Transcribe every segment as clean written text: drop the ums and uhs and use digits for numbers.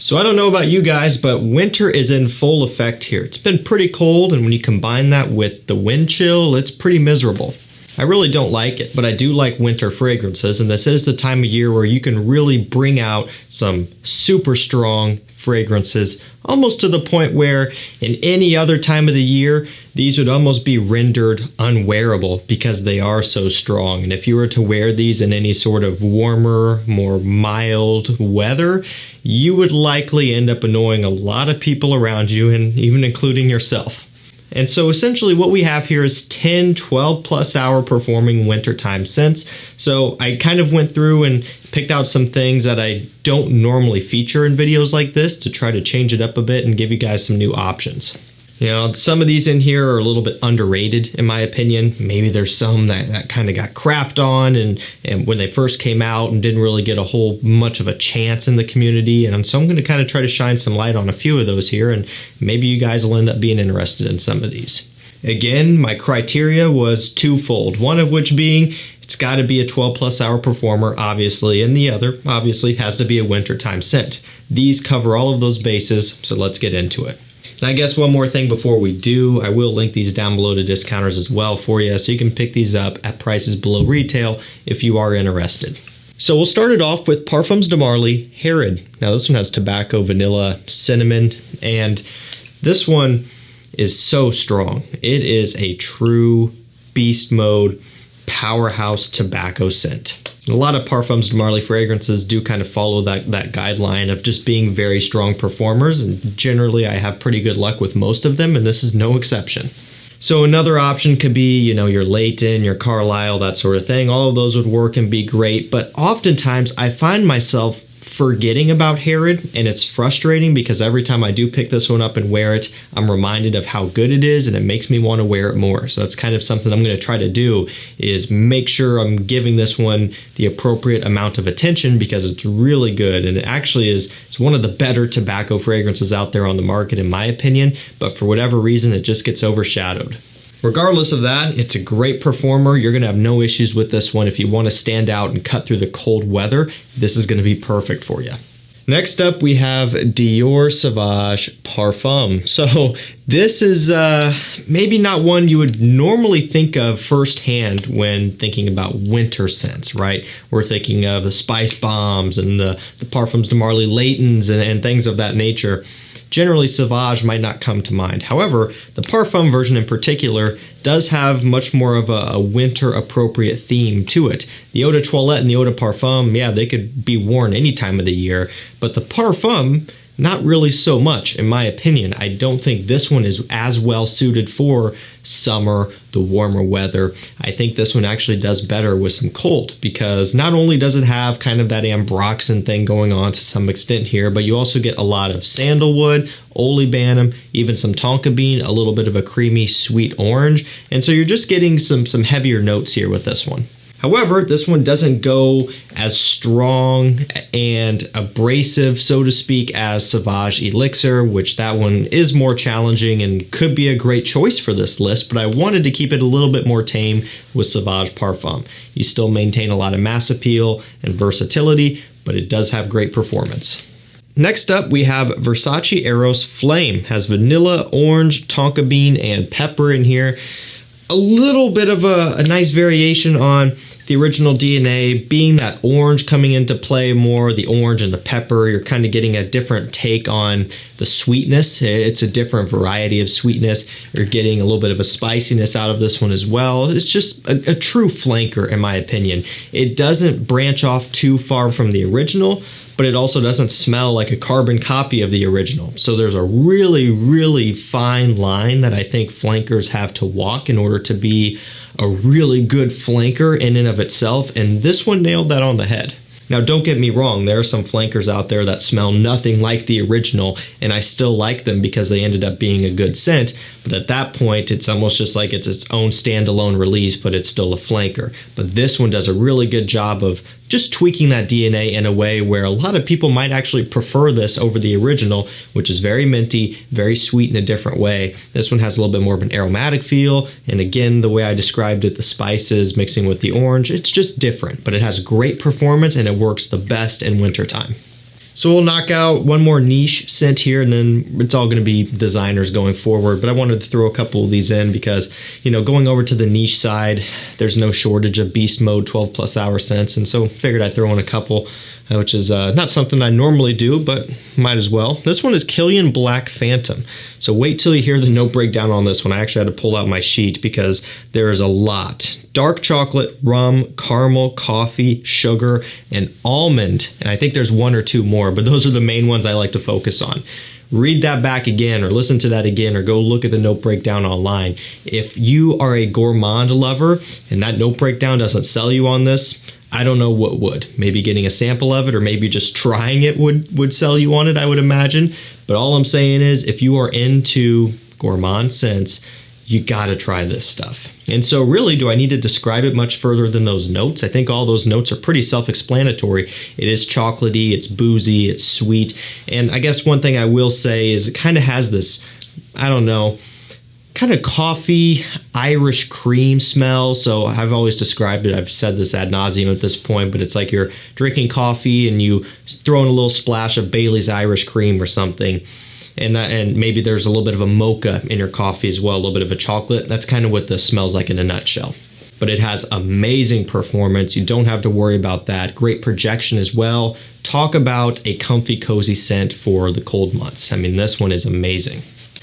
So I don't know about you guys, but winter is in full effect here. It's been pretty cold, and when you combine that with the wind chill, it's pretty miserable. I really don't like it, but I do like winter fragrances, and this is the time of year where you can really bring out some super strong fragrances, almost to the point where in any other time of the year, these would almost be rendered unwearable because they are so strong. And if you were to wear these in any sort of warmer, more mild weather, you would likely end up annoying a lot of people around you, and even including yourself. And so essentially what we have here is 10, 12 plus hour performing wintertime scents. So I kind of went through and picked out some things that I don't normally feature in videos like this to try to change it up a bit and give you guys some new options. You know, some of these in here are a little bit underrated in my opinion. Maybe there's some that kind of got crapped on and when they first came out and didn't really get a whole much of a chance in the community. And so I'm going to kind of try to shine some light on a few of those here, and maybe you guys will end up being interested in some of these. Again, my criteria was twofold, one of which being it's got to be a 12 plus hour performer, obviously, and the other, obviously, has to be a wintertime scent. These cover all of those bases, so let's get into it. And I guess one more thing before we do, I will link these down below to discounters as well for you, so you can pick these up at prices below retail if you are interested. So we'll start it off with Parfums de Marly Herod. Now this one has tobacco, vanilla, cinnamon, and this one is so strong. It is a true beast mode powerhouse tobacco scent. A lot of Parfums de Marly fragrances do kind of follow that guideline of just being very strong performers, and generally I have pretty good luck with most of them, and this is no exception. So another option could be, you know, your Layton, your Carlisle, that sort of thing. All of those would work and be great, but oftentimes I find myself forgetting about Herod, and it's frustrating because every time I do pick this one up and wear it, I'm reminded of how good it is, and it makes me want to wear it more. So that's kind of something I'm going to try to do, is make sure I'm giving this one the appropriate amount of attention because it's really good, and it actually it's one of the better tobacco fragrances out there on the market in my opinion, but for whatever reason it just gets overshadowed. Regardless of that, it's a great performer. You're going to have no issues with this one. If you want to stand out and cut through the cold weather, this is going to be perfect for you. Next up, we have DIOR Sauvage Parfum. So this is maybe not one you would normally think of firsthand when thinking about winter scents, right? We're thinking of the Spice Bombs and the Parfums de Marly Laytons and things of that nature. Generally, Sauvage might not come to mind. However, the Parfum version in particular does have much more of a winter-appropriate theme to it. The Eau de Toilette and the Eau de Parfum, yeah, they could be worn any time of the year, but the Parfum, not really so much, in my opinion. I don't think this one is as well suited for summer, the warmer weather. I think this one actually does better with some cold, because not only does it have kind of that ambroxan thing going on to some extent here, but you also get a lot of sandalwood, olibanum, even some tonka bean, a little bit of a creamy sweet orange, and so you're just getting some heavier notes here with this one. However, this one doesn't go as strong and abrasive, so to speak, as Sauvage Elixir, which that one is more challenging and could be a great choice for this list, but I wanted to keep it a little bit more tame with Sauvage Parfum. You still maintain a lot of mass appeal and versatility, but it does have great performance. Next up, we have Versace Eros Flame. Has vanilla, orange, tonka bean, and pepper in here. A little bit of a nice variation on the original DNA, being that orange coming into play more, the orange and the pepper. You're kind of getting a different take on the sweetness. It's a different variety of sweetness. You're getting a little bit of a spiciness out of this one as well. It's just a true flanker in my opinion. It doesn't branch off too far from the original, but it also doesn't smell like a carbon copy of the original. So there's a really, really fine line that I think flankers have to walk in order to be a really good flanker in and of itself, and this one nailed that on the head. Now, don't get me wrong, there are some flankers out there that smell nothing like the original, and I still like them because they ended up being a good scent, but at that point, it's almost just like it's its own standalone release, but it's still a flanker. But this one does a really good job of just tweaking that DNA in a way where a lot of people might actually prefer this over the original, which is very minty, very sweet in a different way. This one has a little bit more of an aromatic feel, and again, the way I described it, the spices mixing with the orange, it's just different, but it has great performance and it works the best in wintertime. So we'll knock out one more niche scent here, and then it's all going to be designers going forward. But I wanted to throw a couple of these in because, you know, going over to the niche side, there's no shortage of beast mode 12+ hour scents. And so figured I'd throw in a couple, which is not something I normally do, but might as well. This one is KILIAN Black Phantom. So wait till you hear the note breakdown on this one. I actually had to pull out my sheet because there is a lot. Dark chocolate, rum, caramel, coffee, sugar, and almond. And I think there's one or two more, but those are the main ones I like to focus on. Read that back again or listen to that again or go look at the note breakdown online. If you are a gourmand lover and that note breakdown doesn't sell you on this, I don't know what would. Maybe getting a sample of it or maybe just trying it would sell you on it, I would imagine. But all I'm saying is if you are into gourmand scents, you gotta try this stuff. And so really, do I need to describe it much further than those notes? I think all those notes are pretty self-explanatory. It is chocolatey, it's boozy, it's sweet. And I guess one thing I will say is it kind of has this, I don't know, kind of coffee Irish cream smell. So I've always described it, I've said this ad nauseum at this point, but it's like you're drinking coffee and you throw in a little splash of Bailey's Irish cream or something. And maybe there's a little bit of a mocha in your coffee as well, a little bit of a chocolate. That's kind of what this smells like in a nutshell. But it has amazing performance. You don't have to worry about that. Great projection as well. Talk about a comfy, cozy scent for the cold months. I mean, this one is amazing.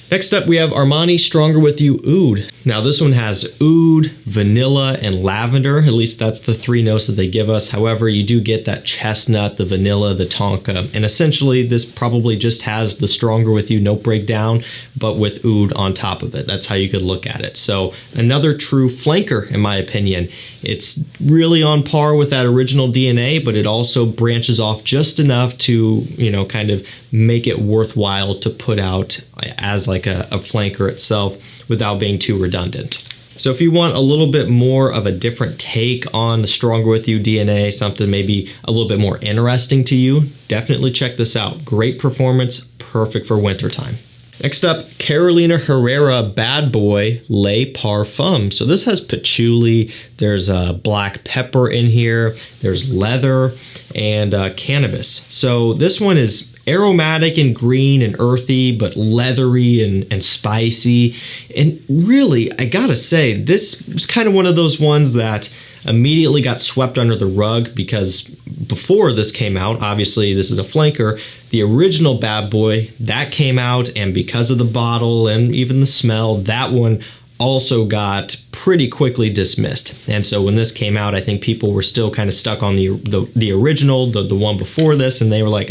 Next up, we have Armani Stronger With You Oud. Now this one has oud, vanilla, and lavender. At least that's the three notes that they give us. However, you do get that chestnut, the vanilla, the tonka. And essentially, this probably just has the Stronger With You note breakdown, but with oud on top of it. That's how you could look at it. So another true flanker, in my opinion. It's really on par with that original DNA, but it also branches off just enough to, you know, kind of make it worthwhile to put out as like a flanker itself without being too redundant. So if you want a little bit more of a different take on the Stronger With You DNA, something maybe a little bit more interesting to you, definitely check this out. Great performance, perfect for wintertime. Next up, Carolina Herrera Bad Boy Le Parfum. So this has patchouli, there's black pepper in here, there's leather, and cannabis. So this one is aromatic and green and earthy, but leathery and spicy. And really, I gotta say, this was kind of one of those ones that immediately got swept under the rug because before this came out, obviously this is a flanker, the original Bad Boy, that came out, and because of the bottle and even the smell, that one also got pretty quickly dismissed. And so when this came out, I think people were still kind of stuck on the original, the one before this, and they were like,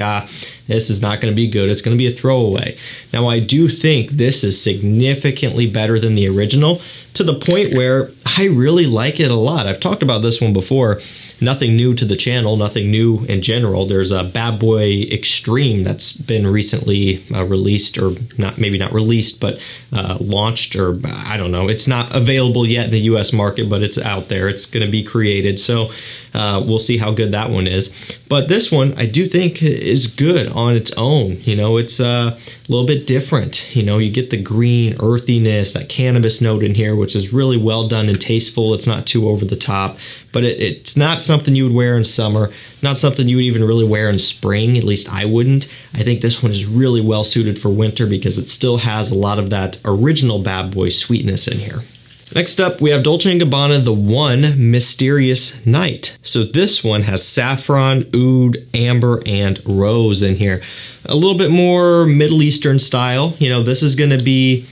this is not going to be good. It's going to be a throwaway. Now, I do think this is significantly better than the original to the point where I really like it a lot. I've talked about this one before. Nothing new to the channel, nothing new in general. There's a Bad Boy Extreme that's been recently released, or maybe not released, but launched, or I don't know. It's not available yet in the US market, but it's out there. It's going to be created. So we'll see how good that one is. But this one I do think is good on its own. You know, it's a little bit different. You know, you get the green earthiness, that cannabis note in here, which is really well done and tasteful. It's not too over the top, but it's not something you would wear in summer, not something you would even really wear in spring. At least I wouldn't. I think this one is really well suited for winter because it still has a lot of that original Bad Boy sweetness in here. Next up, we have Dolce & Gabbana The One Mysterious Night. So this one has saffron, oud, amber, and rose in here. A little bit more Middle Eastern style. You know, this is going to be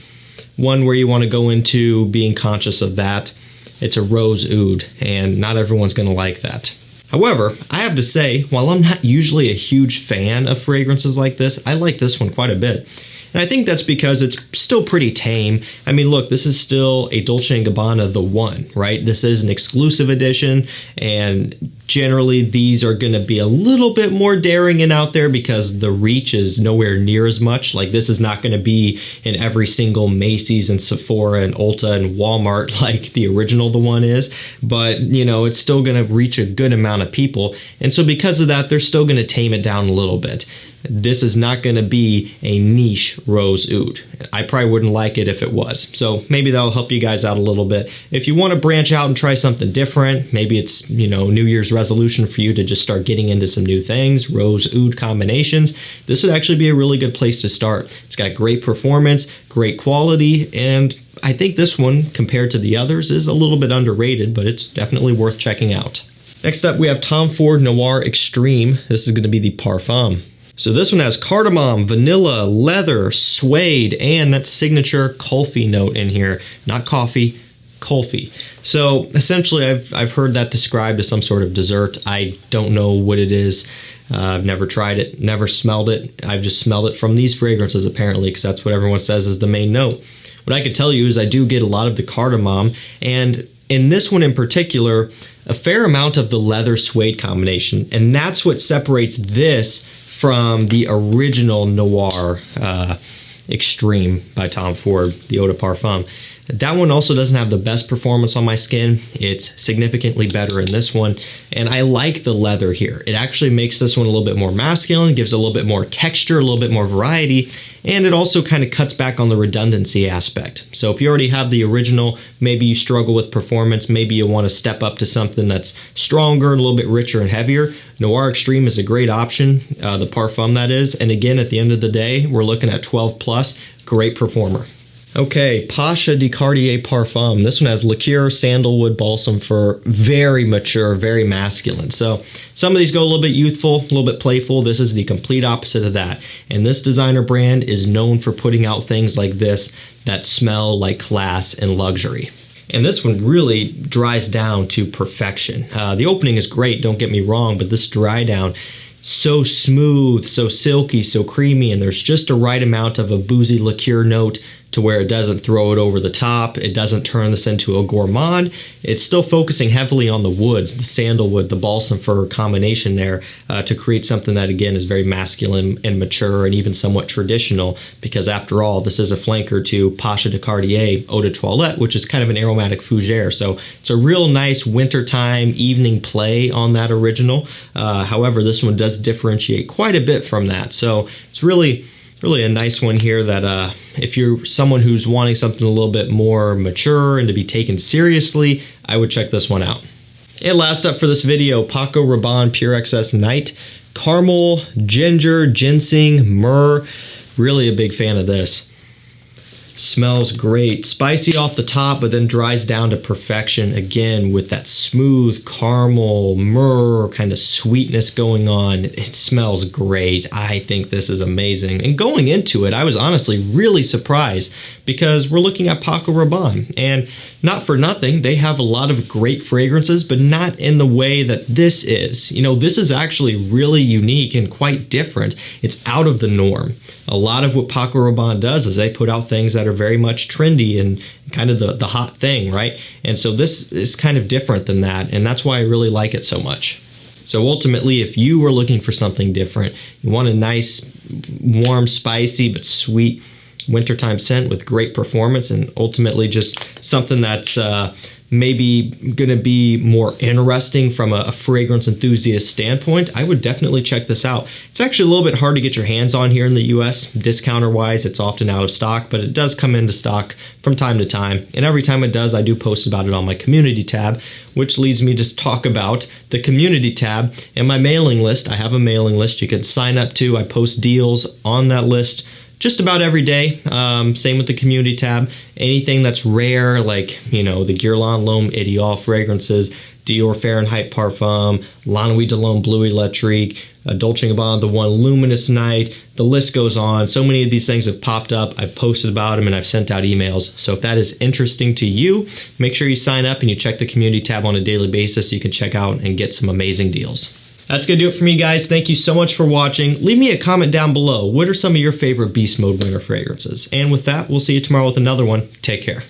one where you want to go into being conscious of that. It's a rose oud, and not everyone's going to like that. However, I have to say, while I'm not usually a huge fan of fragrances like this, I like this one quite a bit. And I think that's because it's still pretty tame. I mean, look, this is still a Dolce & Gabbana The One, right? This is an exclusive edition, and generally these are going to be a little bit more daring and out there because the reach is nowhere near as much. Like, this is not going to be in every single Macy's and Sephora and Ulta and Walmart like the original The One is, but, you know, it's still going to reach a good amount of people. And so because of that, they're still going to tame it down a little bit. this is not going to be a niche rose oud. I probably wouldn't like it if it was. So maybe that'll help you guys out a little bit. If you want to branch out and try something different, maybe it's, you know, New Year's resolution for you to just start getting into some new things, rose oud combinations, this would actually be a really good place to start. It's got great performance, great quality, and I think this one, compared to the others, is a little bit underrated, but it's definitely worth checking out. Next up, we have Tom Ford Noir Extreme. This is going to be the Parfum. So this one has cardamom, vanilla, leather, suede, and that signature kulfi note in here. Not coffee, kulfi. So essentially, I've heard that described as some sort of dessert. I don't know what it is. I've never tried it, never smelled it. I've just smelled it from these fragrances apparently, because that's what everyone says is the main note. What I could tell you is I do get a lot of the cardamom, and in this one in particular, a fair amount of the leather suede combination, and that's what separates this from the original Noir Extreme by Tom Ford, the Eau de Parfum. That one also doesn't have the best performance on my skin. It's significantly better in this one, and I like the leather here. It actually makes this one a little bit more masculine, gives a little bit more texture, a little bit more variety, and it also kind of cuts back on the redundancy aspect. So if you already have the original, maybe you struggle with performance, maybe you want to step up to something that's stronger, a little bit richer and heavier, Noir Extreme is a great option, the Parfum that is, and again, at the end of the day, we're looking at 12 plus, great performer. Okay, PASHA de Cartier Parfum. This one has liqueur, sandalwood, balsam fir, very mature, very masculine. So some of these go a little bit youthful, a little bit playful. This is the complete opposite of that. And this designer brand is known for putting out things like this that smell like class and luxury. And this one really dries down to perfection. The opening is great, don't get me wrong, but this dry down, so smooth, so silky, so creamy, and there's just a right amount of a boozy liqueur note to where it doesn't throw it over the top. It doesn't turn this into a gourmand. It's still focusing heavily on the woods, the sandalwood, the balsam fir combination there to create something that, again, is very masculine and mature and even somewhat traditional, because after all, this is a flanker to PASHA de Cartier Eau de Toilette, which is kind of an aromatic fougere. So it's a real nice wintertime evening play on that original. However, this one does differentiate quite a bit from that. So it's really a nice one here that if you're someone who's wanting something a little bit more mature and to be taken seriously, I would check this one out. And last up for this video, PACO RABANNE Pure XS Night. Caramel, ginger, ginseng, myrrh. Really a big fan of this. Smells great. Spicy off the top, but then dries down to perfection again with that smooth caramel, myrrh kind of sweetness going on. It smells great. I think this is amazing. And going into it, I was honestly really surprised because we're looking at PACO RABANNE, and not for nothing, they have a lot of great fragrances, but not in the way that this is. You know, this is actually really unique and quite different. It's out of the norm. A lot of what PACO RABANNE does is they put out things that are very much trendy and kind of the hot thing, right? And so this is kind of different than that, and that's why I really like it so much. So ultimately, if you were looking for something different, you want a nice, warm, spicy, but sweet wintertime scent with great performance, and ultimately just something that's maybe going to be more interesting from a fragrance enthusiast standpoint, I would definitely check this out. It's actually a little bit hard to get your hands on here in the US. Discounter-wise, it's often out of stock, but it does come into stock from time to time. And every time it does, I do post about it on my community tab, which leads me to talk about the community tab and my mailing list. I have a mailing list you can sign up to. I post deals on that list just about every day. Same with the community tab. Anything that's rare, like, you know, the Guerlain L'Homme Ideal fragrances, Dior Fahrenheit Parfum, La Nuit de l'Homme Bleu Electrique, Dolce & Gabbana, the one Luminous Night, the list goes on. So many of these things have popped up. I've posted about them and I've sent out emails. So if that is interesting to you, make sure you sign up and you check the community tab on a daily basis so you can check out and get some amazing deals. That's going to do it for me, guys. Thank you so much for watching. Leave me a comment down below. What are some of your favorite Beast Mode winter fragrances? And with that, we'll see you tomorrow with another one. Take care.